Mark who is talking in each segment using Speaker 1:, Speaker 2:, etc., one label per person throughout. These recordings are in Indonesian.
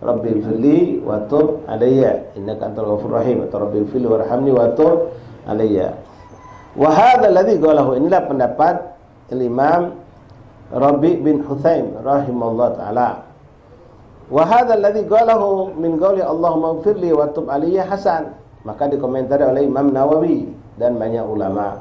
Speaker 1: Rabbil firli wa tub alayya innaka antal ghafurur rahim, atau Rabbil firli warhamni wa tub alayya. Wa hadha alladhi qalahu, inilah pendapat Imam Rabi' bin Hutsaim rahimahullah taala. Wa hadha alladhi qalahu min qawli Allahumma ighfirli wa tub alayya hasan. Maka dikomentari oleh Imam Nawawi dan banyak ulama.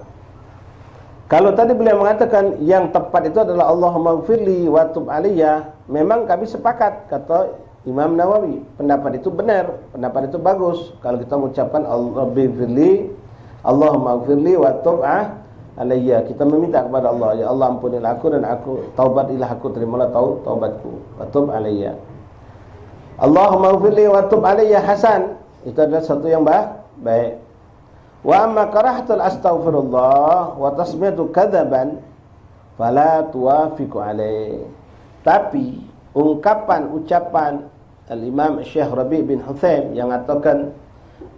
Speaker 1: Kalau tadi beliau mengatakan yang tepat itu adalah Allahumma ighfirli wa tub alayya, memang kami sepakat, kata Imam Nawawi. Pendapat itu benar, pendapat itu bagus. Kalau kita mengucapkan Rabbi ighfirli, Allahumma ighfirli wa tub alayya, kita meminta kepada Allah, ya Allah ampunilah aku dan aku taubatilah aku, terimalah taubatku. Wa tub alayya. Allahumma ighfirli wa tub alayya hasan, itu adalah satu yang baik. Wa amma karahtul astaghfirullah wa tasmiyatu kadzaban fala tuwafiqu alaih. Tapi ucapan Al-Imam Syekh Rabi' bin Hutsaim yang mengatakan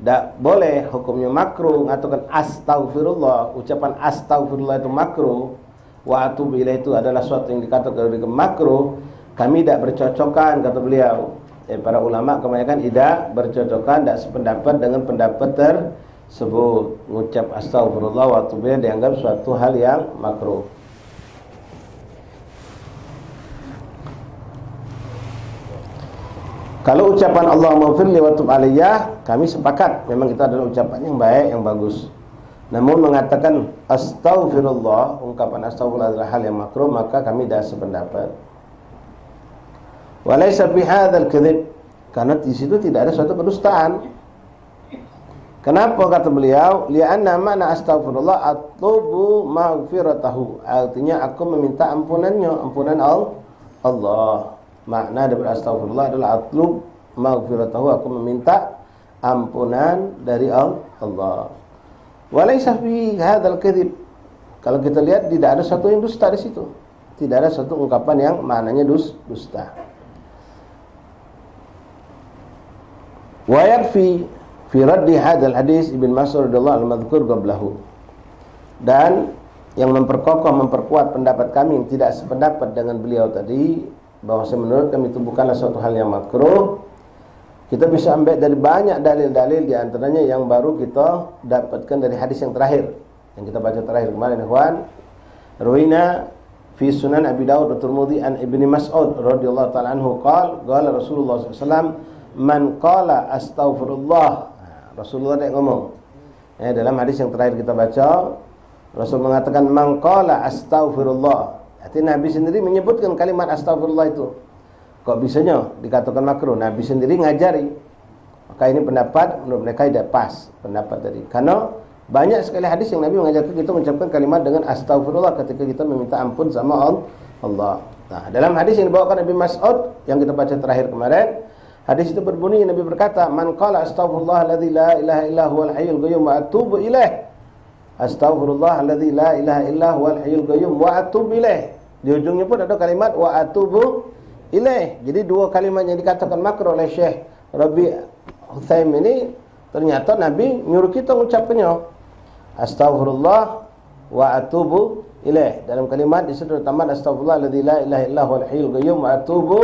Speaker 1: tidak boleh, hukumnya makruh, mengatakan astaghfirullah, ucapan astaghfirullah itu makruh, wa atubu ilaih itu adalah suatu yang dikatakan makruh, kami tidak bercocokan, kata beliau. Para ulama kebanyakan tidak bercocokan, tidak sependapat dengan pendapat tersebut. Mengucap astaghfirullah wa atubu ilaih dianggap suatu hal yang makruh. Kalau ucapan Allahumma firli wa tub alayya, kami sepakat, memang kita adalah ucapan yang baik, yang bagus. Namun mengatakan astaghfirullah, ungkapan astaghfirullah adalah hal yang makruh, maka kami tidak sependapat. Walaysa fi hadzal kadzib, karena di situ tidak ada suatu kedustaan. Kenapa kata beliau? Li'anna makna astaghfirullah atlubu maghfiratahu, artinya aku meminta ampunannya, ampunan Allah. Makna dari astaghfirullah adalah atlub maghfiratahu, aku meminta ampunan dari Allah. Walaysa fi hadzal kadzib, kalau kita lihat tidak ada satu yang dusta di situ. Tidak ada satu ungkapan yang maknanya dusta. Wa yakfi fi raddi hadzal hadis Ibn Mas'ud radhiyallahu anhu al-madhkur qablahu. Dan yang memperkuat pendapat kami yang tidak sependapat dengan beliau tadi, bahwa menurut kami itu bukanlah suatu hal yang makruh, kita bisa ambil dari banyak dalil-dalil, di antaranya yang baru kita dapatkan dari hadis yang terakhir yang kita baca terakhir kemarin, ikhwan. Ruwina fi Sunan Abi Dawud wa Tirmidzi an Ibnu Mas'ud radhiyallahu ta'ala anhu qala Rasulullah sallallahu alaihi wasallam man qala astaghfirullah. Rasulullah yang ngomong dalam hadis yang terakhir kita baca, Rasul mengatakan man qala astaghfirullah. Artinya Nabi sendiri menyebutkan kalimat astaghfirullah itu. Kok bisanya dikatakan makruh? Nabi sendiri ngajari. Maka ini pendapat menurut mereka tidak pas pendapat tadi. Karena banyak sekali hadis yang Nabi mengajarkan kita mengucapkan kalimat dengan astaghfirullah ketika kita meminta ampun sama Allah. Nah, dalam hadis yang dibawakan Nabi Mas'ud yang kita baca terakhir kemarin, hadis itu berbunyi, Nabi berkata, man qala astaghfirullah alladzi la ilaha illa huwal hayyul qayyum wa atubu ilaih. Astaghfirullah alladzi la ilaha illa huwal hayyul qayyum wa atubu ilaih. Di ujungnya pun ada kalimat wa atubu ilaih. Jadi dua kalimat yang dikatakan makruh oleh Syekh Rabi' Hutsaim ini, ternyata Nabi nyuruh kita mengucapkannya. Astaghfirullah wa atubu ilaih. Dalam kalimat di situ tambahan astaghfirullah alladzi la ilaha illa huwal hayyul qayyum wa atubu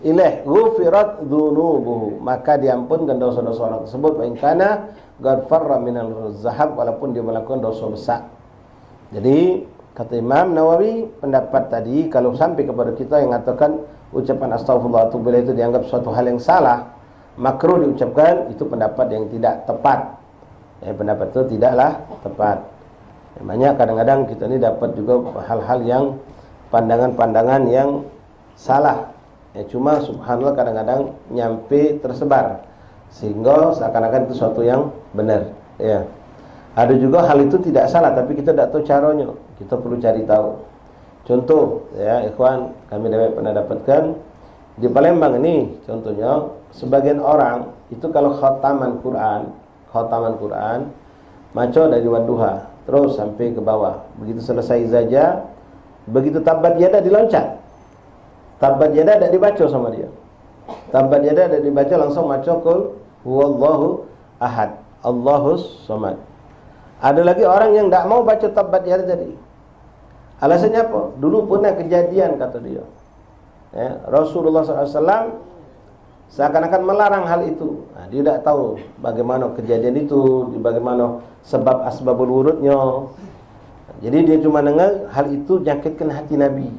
Speaker 1: ilaih. Ghufirat dzunubuhu, maka diampunkan dosa-dosa orang tersebut, wa in kana gharfarra minal zahab, walaupun dia melakukan dosa besar. Jadi kata Imam Nawawi, pendapat tadi kalau sampai kepada kita yang mengatakan ucapan astaghfirullah atubu ilaih itu dianggap suatu hal yang salah, makruh diucapkan, itu pendapat yang tidak tepat. Pendapat itu tidaklah tepat. Namanya kadang-kadang kita ini dapat juga hal-hal yang pandangan-pandangan yang salah. Cuma subhanallah kadang-kadang nyampe tersebar sehingga seakan-akan itu suatu yang benar. Ada juga hal itu tidak salah, tapi kita tidak tahu caranya. Kita perlu cari tahu. Contoh, ikhwan, kami pernah dapatkan di Palembang ini, contohnya, sebagian orang itu kalau khataman Quran, maco dari wadduha terus sampai ke bawah. Begitu selesai saja, begitu tabat yada diloncat. Tabat yada tidak dibaca sama dia. Tabat yada tidak dibaca, langsung maco kul huwallahu ahad, Allahus samad. Ada lagi orang yang tidak mau baca tabat yada tadi. Alasannya apa? Dulu pernah kejadian, kata dia. Rasulullah SAW seakan-akan melarang hal itu. Nah, dia tidak tahu bagaimana kejadian itu, bagaimana sebab asbabul wurudnya. Jadi dia cuma dengar hal itu menyakitkan hati Nabi.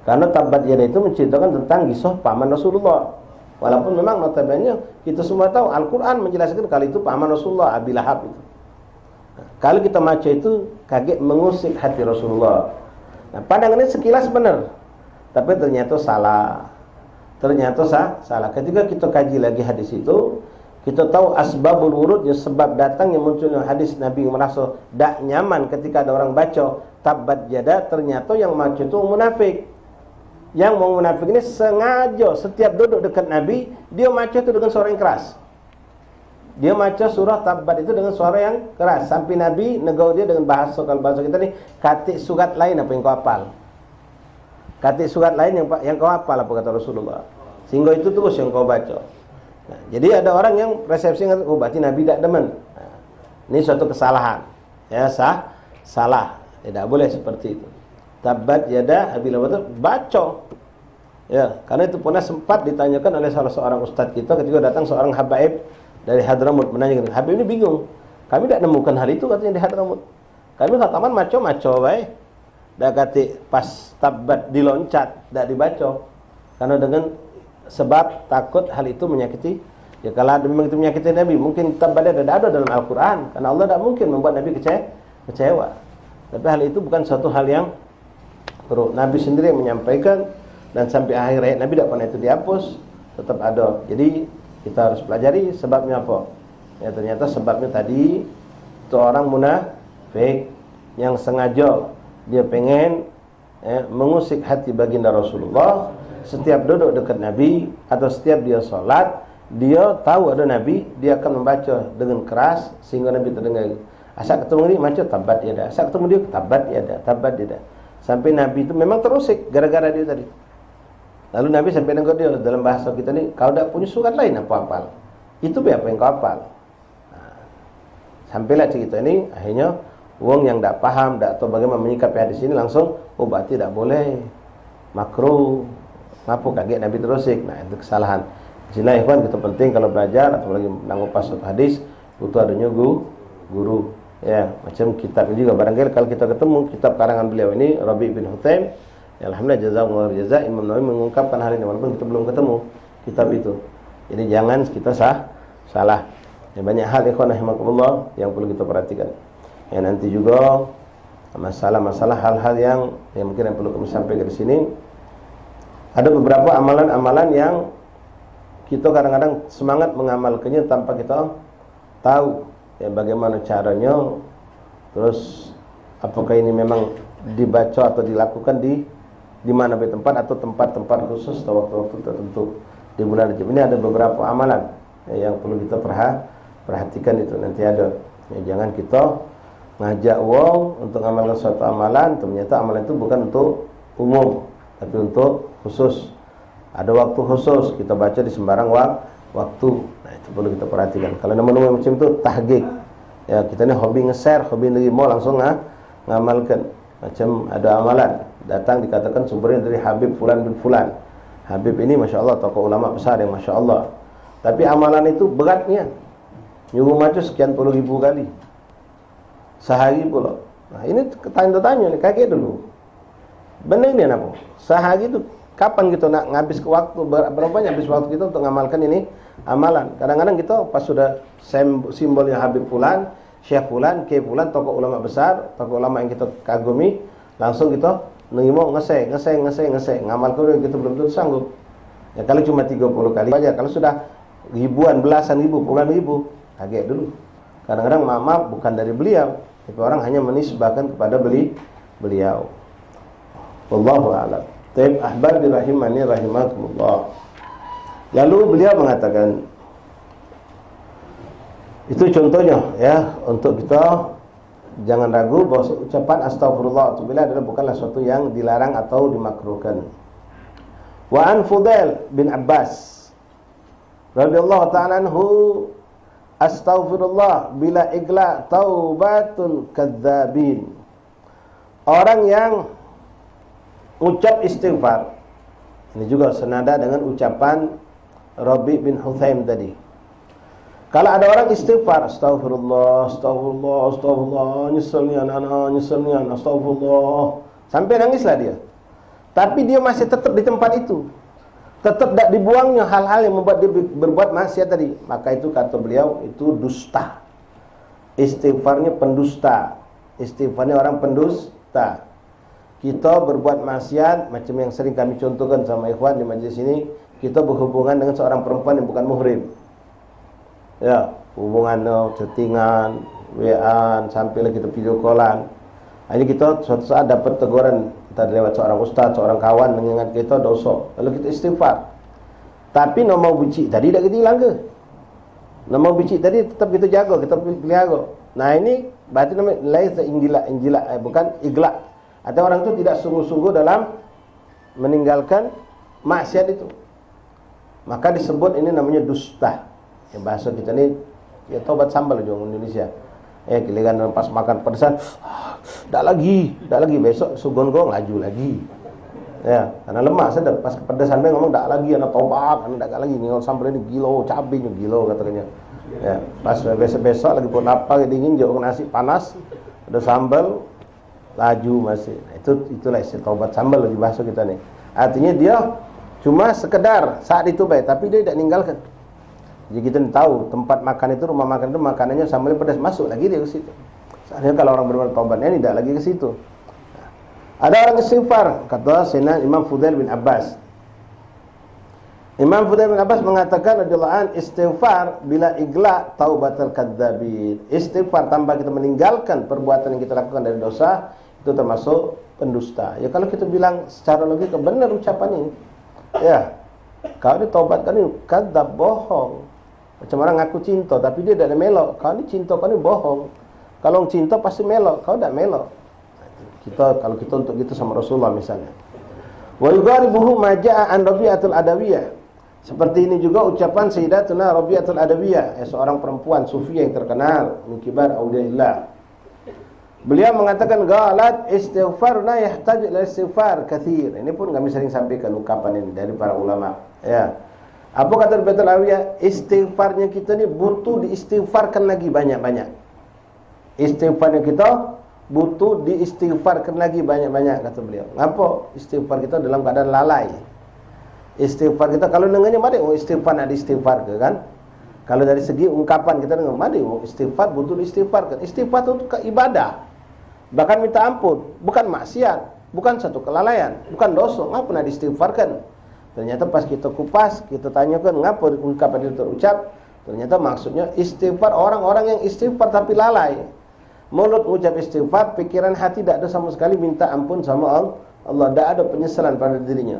Speaker 1: Karena tabbat yada itu menceritakan tentang kisah paman Rasulullah. Walaupun memang notabene kita semua tahu Al-Quran menjelaskan kali itu paman Rasulullah, Abi Lahab itu. Nah, kalau kita baca itu kaget mengusik hati Rasulullah. Nah, pandangannya sekilas benar, tapi ternyata salah. Ternyata salah. Ketika kita kaji lagi hadis itu, kita tahu asbabul wurudnya, sebab datangnya munculnya hadis Nabi merasa tak nyaman ketika ada orang baca tabbat yada. Ternyata yang baca itu munafik. Yang mau munafik ini sengaja setiap duduk dekat Nabi, dia baca itu dengan suara yang keras. Dia baca surah tabbat itu dengan suara yang keras, sampai Nabi negau dia dengan bahasa, kalau bahasa kita ni, katik surat lain apa yang kau hafal. Katik surat lain yang kau hafal apa kata Rasulullah. Sehingga itu terus yang kau baca. Nah, jadi ada orang yang persepsi, oh berarti Nabi tak demen. Nah, ini suatu kesalahan. Ya, salah. Tidak boleh seperti itu. Tabbat yada Abi Lahab, baca. Ya, karena itu pernah sempat ditanyakan oleh salah seorang ustaz kita ketika datang seorang habaib dari Hadramut menanyakan. Habib ini bingung. Kami tidak menemukan hal itu katanya di Hadramut. Kami khataman maco baik. Dah kata pas tabbat diloncat, tidak dibaca. Karena dengan sebab takut hal itu menyakiti. Ya kalau memang itu menyakiti Nabi, mungkin tabbat ada dalam Al-Quran. Karena Allah tidak mungkin membuat Nabi kecewa. Tapi hal itu bukan suatu hal yang perlu. Nabi sendiri yang menyampaikan, dan sampai akhir hayat Nabi tidak pernah itu dihapus, tetap ada. Jadi kita harus pelajari sebabnya apa. Ya, ternyata sebabnya tadi itu orang munafik yang sengaja dia pengen mengusik hati baginda Rasulullah. Setiap duduk dekat Nabi atau setiap dia sholat, dia tahu ada Nabi, dia akan membaca dengan keras sehingga Nabi terdengar. Asal ketemu dia baca tabbat yada, asal ketemu dia tabbat yada. Sampai Nabi itu memang terusik gara-gara dia tadi. Lalu Nabi sampai nengok dia dalam bahasa kita ni, kau tak punya surat lain apa hafal? Itu apa yang kau hafal? Nah, sampailah cerita ini, akhirnya wong yang tak paham, tak tahu bagaimana menyikapi hadis ini langsung, oh berarti tak boleh, makruh. Ngapu kaget Nabi terusik. Nah, itu kesalahan. Disinilah ikhwan, kita penting kalau belajar atau lagi mengupas suatu hadis, butuh adanya guru. Ya, macam kitab ini juga barangkali kalau kita ketemu kitab karangan beliau ini Rabi' bin Hutaim, ya, alhamdulillah jazakumullah jaza, Imam Nawawi mengungkapkan hal ini walaupun kita belum ketemu kitab itu. Jadi jangan kita salah. Ya, banyak hal ikhwan rahimakumullah yang perlu kita perhatikan. Ya, nanti juga masalah-masalah hal-hal yang mungkin yang perlu kami sampaikan di sini. Ada beberapa amalan-amalan yang kita kadang-kadang semangat mengamalkannya tanpa kita tahu ya bagaimana caranya, terus apakah ini memang dibaca atau dilakukan di mana tempat atau tempat-tempat khusus atau waktu-waktu tertentu di bulan Rajab. Ini ada beberapa amalan ya, yang perlu kita perhatikan itu nanti ada. Ya, jangan kita ngajak wong untuk mengamalkan suatu amalan, ternyata amalan itu bukan untuk umum, tapi untuk khusus. Ada waktu khusus kita baca di sembarang waktu. Nah, itu perlu kita perhatikan. Kalau nama-nama macam itu tahqiq. Ya, kita ni hobi nge-share, hobi nerima langsung ngamalkan. Macam ada amalan datang dikatakan sumbernya dari Habib Fulan bin Fulan. Habib ini Masya Allah tokoh ulama besar yang Masya Allah. Tapi amalan itu beratnya, nyuruh maca sekian puluh ribu kali sehari pula. Nah, ini tanya nih, kaget dulu. Benar ini apa? Sehari itu kapan kita nak ngabis ke waktu, berapa banyak habis waktu kita untuk ngamalkan ini amalan. Kadang-kadang kita pas sudah simbolnya Habib Fulan, Syekh Fulan, Kiai Fulan, tokoh ulama besar, tokoh ulama yang kita kagumi, langsung kita nerima ngesek, ngamalkan kita belum tentu sanggup. Ya kalau cuma 30 kali aja, kalau sudah ribuan, belasan ribu, puluhan ribu, kaget dulu. Kadang-kadang maaf bukan dari beliau, tapi orang hanya menisbahkan kepada beliau. Wallahu a'lam. Taib ahbar dirahimani rahimakumullah. Lalu beliau mengatakan, itu contohnya ya, untuk kita jangan ragu bahwa ucapan astagfirullah adalah bukanlah sesuatu yang dilarang atau dimakruhkan. Wa an Fudail bin Abbas radhiyallahu ta'ala anhu, astaghfirullah bila igla taubatul kadzabin. Orang yang ucap istighfar, ini juga senada dengan ucapan Rabi bin Huthaim tadi. Kalau ada orang istighfar, astagfirullah, astagfirullah, astagfirullah, nyesel nih anak-anak, nyesel nih anak, astagfirullah, sampai nangislah dia. Tapi dia masih tetap di tempat itu, tetap tak dibuangnya hal-hal yang membuat dia berbuat maksiat tadi. Maka itu kata beliau, itu dusta. Istighfarnya pendusta. Istighfarnya orang pendusta. Kita berbuat maksiat, macam yang sering kami contohkan sama ikhwan di majlis ini, kita berhubungan dengan seorang perempuan yang bukan muhrim. Ya, hubungan chattingan, WA-an, sampailah kita video callan. Hanya kita suatu saat dapat teguran tadi lewat seorang ustaz, seorang kawan mengingat kita dosa. Lalu kita istighfar. Tapi nama benci tadi tak kita hilang ke? Nama benci tadi tetap kita jaga, kita pelihara. Nah ini berarti namanya laisa injila, bukan iglak. Atau orang itu tidak sungguh-sungguh dalam meninggalkan maksiat itu. Maka disebut ini namanya dusta. Ya, bahasa kita ni ya taubat sambal aja orang Indonesia. Giliran pas makan pedesan, dak lagi besok sugon-gong laju lagi. Ya, karena lemah sedap pas kepedesan dia ngomong dak lagi anak taubat, anak dak lagi nih sambal ini gilo, cabenya gilo katanya. Ya, pas besok lagi pun apa dingin jauh nasi panas, ada sambal laju masih. Nah, itulah istilah taubat sambal di bahasa kita nih. Artinya dia cuma sekedar saat itu baik, tapi dia tidak ninggalkan. Jadi kita tahu tempat makan itu, rumah makan itu makanannya sambalnya pedas, masuk lagi dia ke situ. Soalnya kalau orang berbuat taubatnya tidak lagi ke situ. Ada orang istighfar, kata Sayyidina Imam Fudail bin Abbas. Imam Fudail bin Abbas mengatakan radhiyallahu an, istighfar bila igla taubatul kadzdzabin. Istighfar tanpa kita meninggalkan perbuatan yang kita lakukan dari dosa, itu termasuk pendusta. Ya kalau kita bilang secara logika benar ucapan ini. Ya. Kau ni taubatkan ni kadzdzab, bohong. Macam orang ngaku cinta tapi dia tak ada melok. Kau ni cinta, kau ni bohong. Kalau cinta pasti melok, kau tak melok. Kalau kita untuk gitu sama Rasulullah misalnya. Wa yugharibuhu ma jaa an Rabi'atul Adawiyah. Seperti ini juga ucapan Sayyidatuna Rabi'atul Adawiyah, seorang perempuan sufi yang terkenal, min kibar auliyaillah. Beliau mengatakan galat istighfarna yahtaju ila istighfar katsir. Ini pun kami sering sampaikan ungkapan ini dari para ulama. Ya. Apa kata Rabi'atul Adawiyah? Istighfarnya kita ni butuh diistighfarkan lagi banyak-banyak. Istighfarnya kita butuh diistighfarkan lagi banyak-banyak, kata beliau. Ngapa? Istighfar kita dalam keadaan lalai. Istighfar kita kalau dengannya mari istighfar nak diistighfar ke kan? Kalau dari segi ungkapan kita dengar mari istighfar butuh diistighfarkan. Istighfar itu ibadah. Bahkan minta ampun, bukan maksiat, bukan satu kelalaian, bukan dosa, ngapa nak diistighfarkan? Ternyata pas kita kupas, kita tanyakan ngapa ungkapan itu terucap, ternyata maksudnya istighfar orang-orang yang istighfar tapi lalai. Mulut ucap istighfar, pikiran hati tidak ada sama sekali minta ampun sama Allah, tidak ada penyesalan pada dirinya.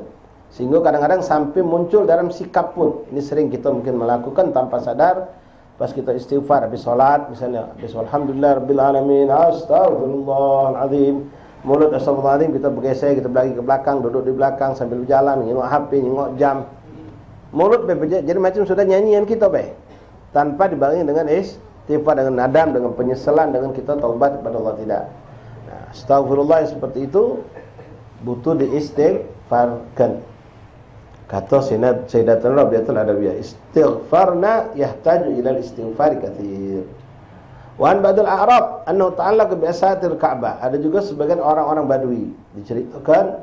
Speaker 1: Sehingga kadang-kadang sampai muncul dalam sikap pun. Ini sering kita mungkin melakukan tanpa sadar. Pas kita istighfar habis salat misalnya, habis alhamdulillah rabbil alamin, astagfirullahalazim. Mulut astagfirullahalazim kita bergeser, kita lagi ke belakang, duduk di belakang sambil berjalan, tengok HP, tengok jam. Mulut jadi macam sudah nyanyian kita tanpa dibarengi dengan istighfar, dengan nadam, dengan penyesalan, dengan kita taubat kepada Allah tidak. Nah, astagfirullah yang seperti itu butuh diistighfarkan. Kata Sayyidatuna Rabi'atul Adawiyah, istighfarna yahtaju ila istighfari katsir. Wa an ba'dul a'rab annahu ta'allaqa bi asatir Ka'bah. Ada juga sebagian orang-orang Badui diceritakan